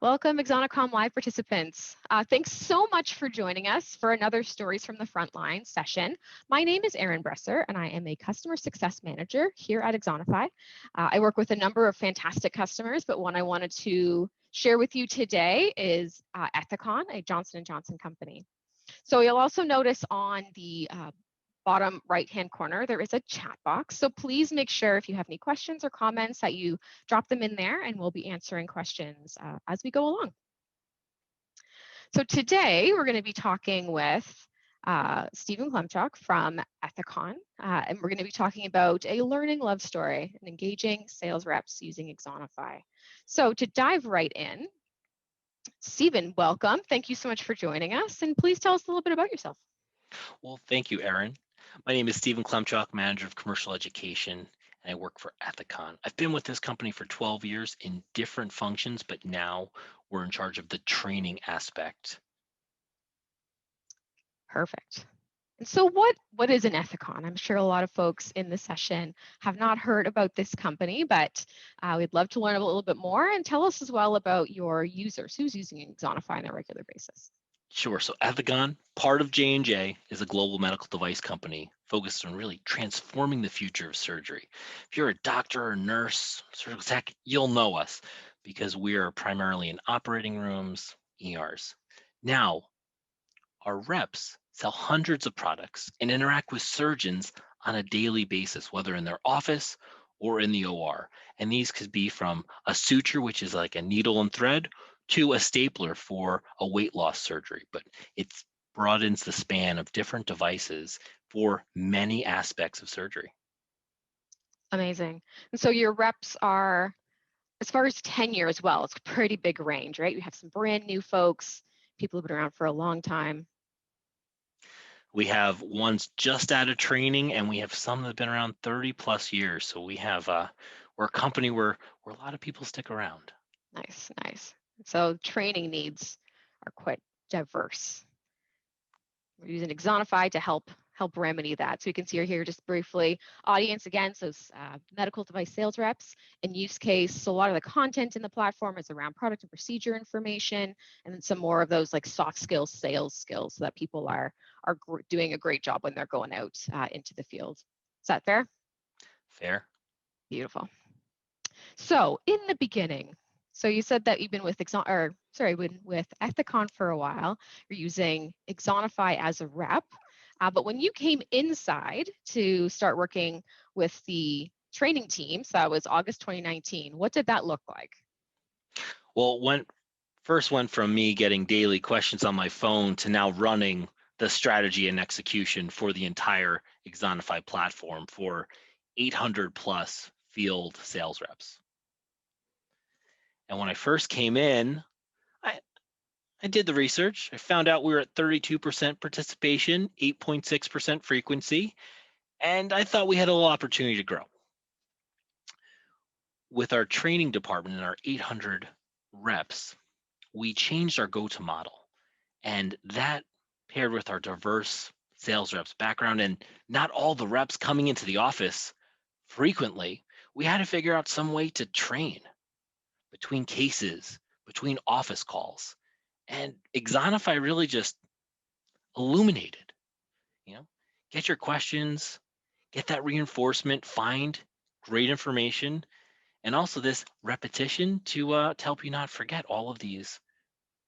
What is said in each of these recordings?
Welcome, Axonicom Live participants. Thanks so much for joining us for another Stories from the Frontline session. My name is Erin Bresser, and I am a Customer Success Manager here at Axonify. I work with a number of fantastic customers, but one I wanted to share with you today is Ethicon, a Johnson & Johnson company. So you'll also notice on the bottom right-hand corner, there is a chat box. So please make sure if you have any questions or comments that you drop them in there, and we'll be answering questions as we go along. So today we're going to be talking with Stephen Klemchuk from Ethicon, and we're going to be talking about a learning love story and engaging sales reps using Axonify. So to dive right in, Stephen, welcome. Thank you so much for joining us, and please tell us a little bit about yourself. Well, thank you, Erin. My name is Stephen Klemchuk, Manager of Commercial Education, and I work for Ethicon. I've been with this company for 12 years in different functions, but now we're in charge of the training aspect. Perfect. And so what is an Ethicon? I'm sure a lot of folks in the session have not heard about this company, but we'd love to learn a little bit more, and tell us as well about your users. Who's using Axonify on a regular basis? Sure. So Ethicon, part of J&J, is a global medical device company focused on really transforming the future of surgery. If you're a doctor or nurse, surgical tech, you'll know us because we are primarily in operating rooms, ERs. Now, our reps sell hundreds of products and interact with surgeons on a daily basis, whether in their office or in the OR. And these could be from a suture, which is like a needle and thread, to a stapler for a weight loss surgery. But it broadens the span of different devices for many aspects of surgery. Amazing. And so your reps are, as far as tenure as well, it's a pretty big range, right? You have some brand new folks, people who've been around for a long time. We have ones just out of training, and we have some that have been around 30 plus years. So we have we're a company where a lot of people stick around. Nice, nice. So training needs are quite diverse. We're using Axonify to help remedy that. So you can see here just briefly, audience again, so medical device sales reps and use case. So a lot of the content in the platform is around product and procedure information, and then some more of those like soft skills, sales skills, so that people are doing a great job when they're going out into the field. Is that fair? Fair. Beautiful. So in the beginning, so you said that you've been with with Ethicon for a while. You're using Axonify as a rep, but when you came inside to start working with the training team, so that was August 2019. What did that look like? Well, first went from me getting daily questions on my phone to now running the strategy and execution for the entire Axonify platform for 800 plus field sales reps. And when I first came in, I did the research. I found out we were at 32% participation, 8.6% frequency, and I thought we had a little opportunity to grow. With our training department and our 800 reps, we changed our go-to model, and that paired with our diverse sales reps background and not all the reps coming into the office frequently, we had to figure out some way to train between cases, between office calls. And Axonify really just illuminated, get your questions, get that reinforcement, find great information, and also this repetition to help you not forget all of these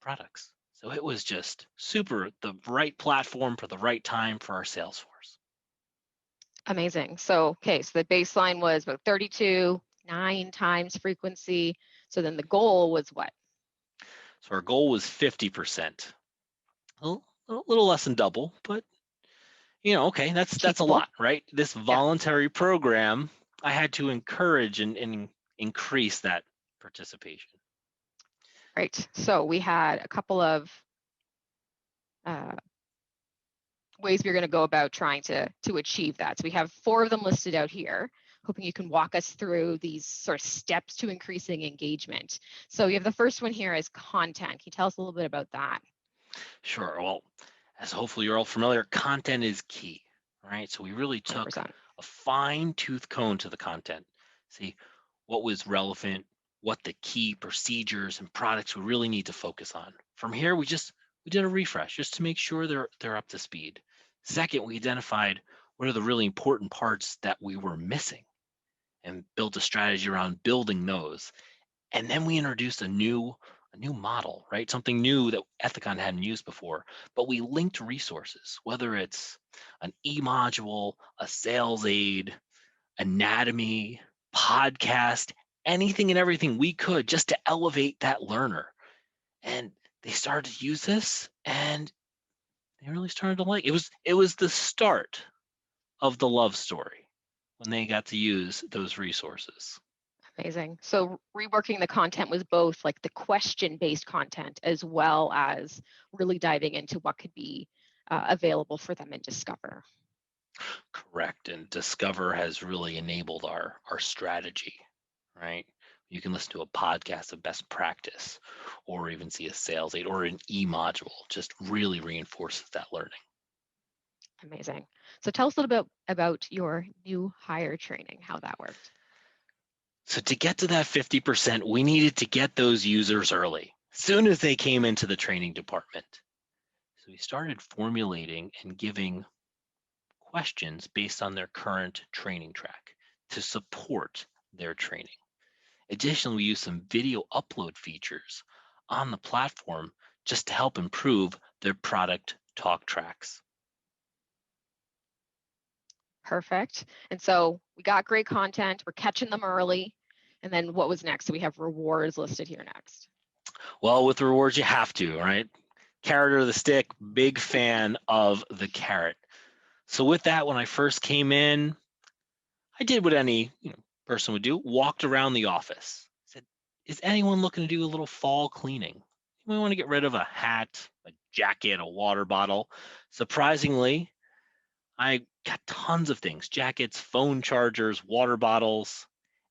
products. So it was just super, the right platform for the right time for our sales force. Amazing. So, okay, so the baseline was about 32, 9 times frequency. So then the goal was what? So our goal was 50%. A little less than double, but okay, that's a lot, right? This voluntary program, I had to encourage and increase that participation. Right. So we had a couple of ways we're going to go about trying to achieve that. So we have 4 of them listed out here, hoping you can walk us through these sort of steps to increasing engagement. So you have the first one here is content. Can you tell us a little bit about that? Sure. Well, as hopefully you're all familiar, content is key, right? So we really took 100%. a fine-tooth comb to the content. See what was relevant, what the key procedures and products we really need to focus on. From here, we did a refresh just to make sure they're up to speed. Second, we identified what are the really important parts that we were missing and built a strategy around building those. And then we introduced a new model, right? Something new that Ethicon hadn't used before, but we linked resources, whether it's an e-module, a sales aid, anatomy, podcast, anything and everything we could just to elevate that learner. And they started to use this and they really started to like it. Was the start of the love story when they got to use those resources. Amazing. So reworking the content was both like the question-based content as well as really diving into what could be available for them in Discover. Correct. And Discover has really enabled our strategy, right? You can listen to a podcast of best practice or even see a sales aid or an e-module, just really reinforces that learning. Amazing. So tell us a little bit about your new hire training, how that worked. So to get to that 50%, we needed to get those users early, soon as they came into the training department. So we started formulating and giving questions based on their current training track to support their training. Additionally, we use some video upload features on the platform just to help improve their product talk tracks. Perfect. And so we got great content, we're catching them early. And then what was next? So we have rewards listed here next. Well, with rewards, you have to, right? Carrot or the stick, big fan of the carrot. So with that, when I first came in, I did what any person would do, walked around the office, said, is anyone looking to do a little fall cleaning? We want to get rid of a hat, a jacket, a water bottle. Surprisingly, I got tons of things, jackets, phone chargers, water bottles,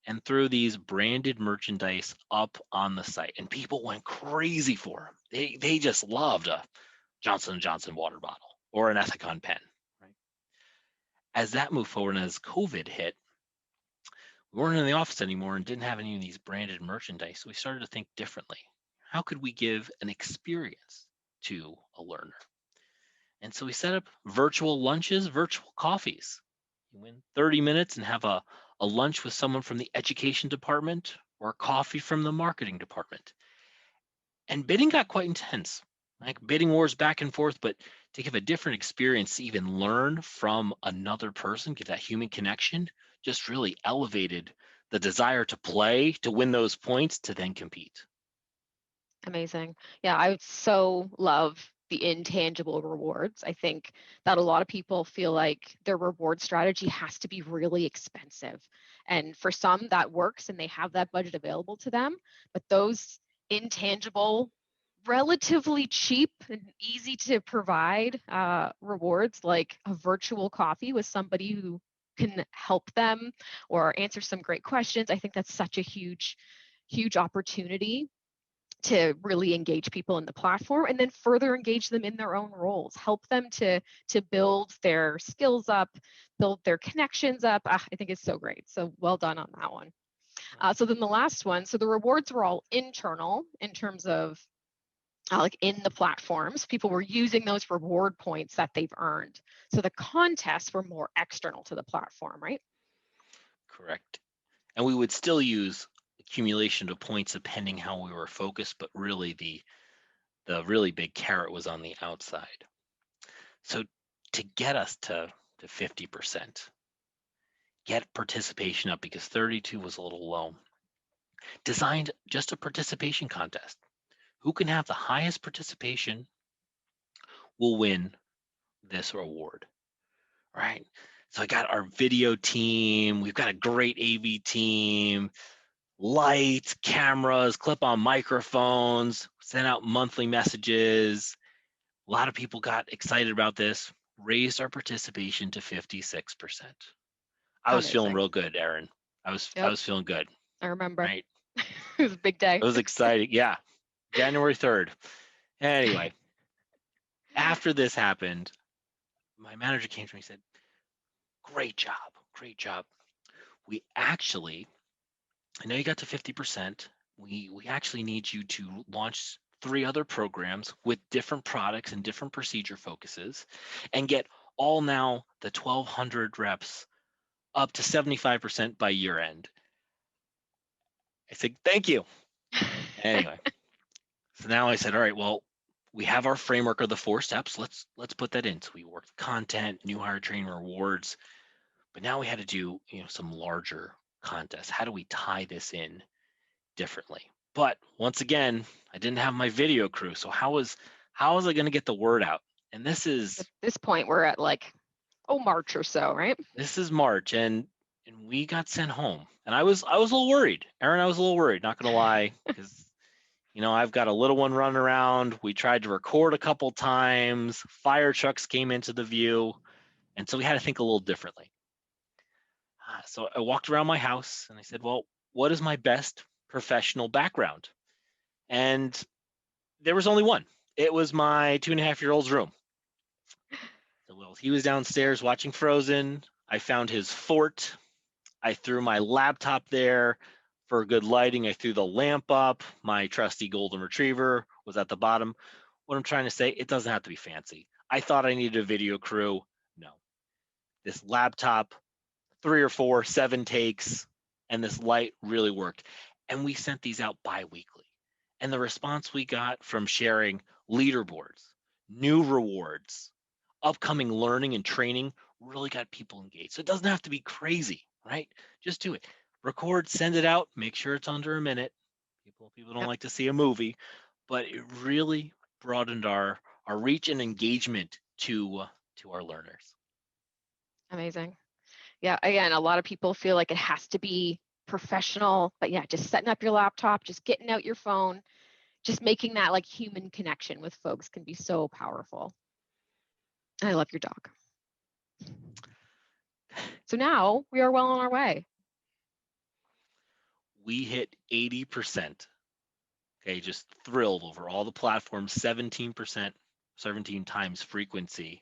and threw these branded merchandise up on the site. And people went crazy for them. They just loved a Johnson & Johnson water bottle or an Ethicon pen. Right? As that moved forward and as COVID hit, we weren't in the office anymore and didn't have any of these branded merchandise. So we started to think differently. How could we give an experience to a learner? And so we set up virtual lunches, virtual coffees. You win 30 minutes and have a lunch with someone from the education department or coffee from the marketing department. And bidding got quite intense, like bidding wars back and forth, but to give a different experience, to even learn from another person, give that human connection, just really elevated the desire to play, to win those points, to then compete. Amazing. Yeah, I so love the intangible rewards. I think that a lot of people feel like their reward strategy has to be really expensive. And for some, that works and they have that budget available to them. But those intangible, relatively cheap and easy to provide rewards, like a virtual coffee with somebody who can help them or answer some great questions, I think that's such a huge, huge opportunity to really engage people in the platform and then further engage them in their own roles, help them to build their skills up, build their connections up. I think it's so great. So well done on that one. So then the last one, so the rewards were all internal in terms of like in the platforms, people were using those reward points that they've earned. So the contests were more external to the platform, right? Correct. And we would still use accumulation of points depending how we were focused, but really the really big carrot was on the outside. So to get us to 50%, get participation up because 32 was a little low, designed just a participation contest. Who can have the highest participation will win this award, right? So I got our video team, we've got a great AV team, lights, cameras, clip-on microphones, sent out monthly messages. A lot of people got excited about this, raised our participation to 56%. I was feeling Amazing. real good, Erin. I was feeling good. I remember. Right? It was a big day. It was exciting. Yeah. January 3rd. Anyway, after this happened, my manager came to me and said, great job. Great job. We actually, I know you got to 50%, we actually need you to launch 3 other programs with different products and different procedure focuses and get all now the 1,200 reps up to 75% by year end. I said, thank you. Anyway, so now I said, all right, well, we have our framework of the 4 steps. Let's put that in. So we worked content, new hire training rewards, but now we had to do, some larger contests. How do we tie this in differently? But once again, I didn't have my video crew. So how was I going to get the word out? And this At is this point, we're at March or so, right? this is March, and we got sent home. And I was a little worried. Aaron, I was a little worried, not gonna lie, because I've got a little one running around. We tried to record a couple times. Fire trucks came into the view, and so we had to think a little differently. So I walked around my house and I said, well, what is my best professional background? And there was only one. It was my 2.5-year-old's room. So, well, he was downstairs watching Frozen. I found his fort. I threw my laptop there for good lighting. I threw the lamp up. My trusty golden retriever was at the bottom. What I'm trying to say, it doesn't have to be fancy. I thought I needed a video crew. No. This laptop, 3 or 4, 7 takes, and this light really worked. And we sent these out bi-weekly. And the response we got from sharing leaderboards, new rewards, upcoming learning and training really got people engaged. So it doesn't have to be crazy, right? Just do it. Record, send it out, make sure it's under a minute. People don't Yep. like to see a movie, but it really broadened our reach and engagement to our learners. Amazing. Yeah, again, a lot of people feel like it has to be professional, but yeah, just setting up your laptop, just getting out your phone, just making that human connection with folks can be so powerful. I love your dog. So now we are well on our way. We hit 80%. Okay, just thrilled over all the platforms, 17%, 17 times frequency.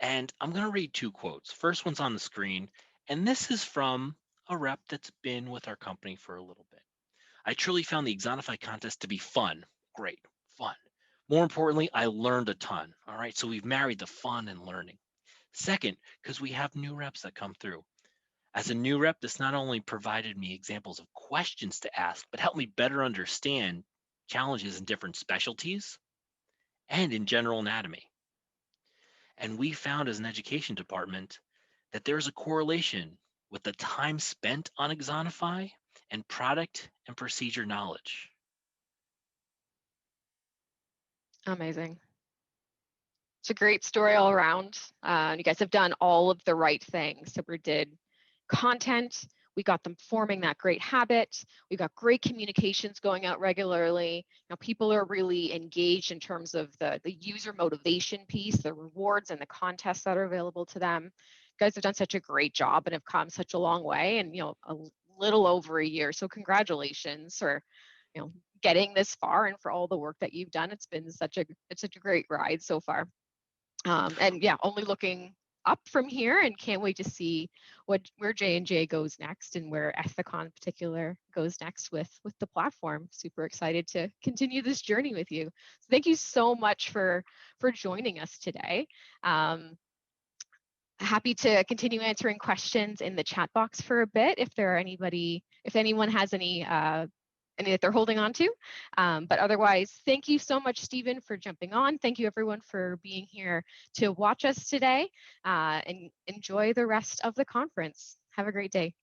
And I'm going to read 2 quotes. First one's on the screen, and this is from a rep that's been with our company for a little bit. I truly found the Axonify contest to be fun. Great, fun. More importantly, I learned a ton. All right, so we've married the fun and learning. Second, because we have new reps that come through. As a new rep, this not only provided me examples of questions to ask, but helped me better understand challenges in different specialties and in general anatomy. And we found as an education department that there's a correlation with the time spent on Axonify and product and procedure knowledge. Amazing. It's a great story all around. You guys have done all of the right things. So we did content, we got them forming that great habit, we got great communications going out regularly. People are really engaged in terms of the user motivation piece, the rewards and the contests that are available to them. You guys have done such a great job and have come such a long way in a little over a year. So congratulations for getting this far and for all the work that you've done. It's been such a great ride so far. And yeah, only looking up from here and can't wait to see where J&J goes next and where Ethicon in particular goes next with the platform. Super excited to continue this journey with you. So thank you so much for joining us today. Happy to continue answering questions in the chat box for a bit if anyone has any that they're holding on to. But otherwise, thank you so much, Stephen, for jumping on. Thank you, everyone, for being here to watch us today, and enjoy the rest of the conference. Have a great day.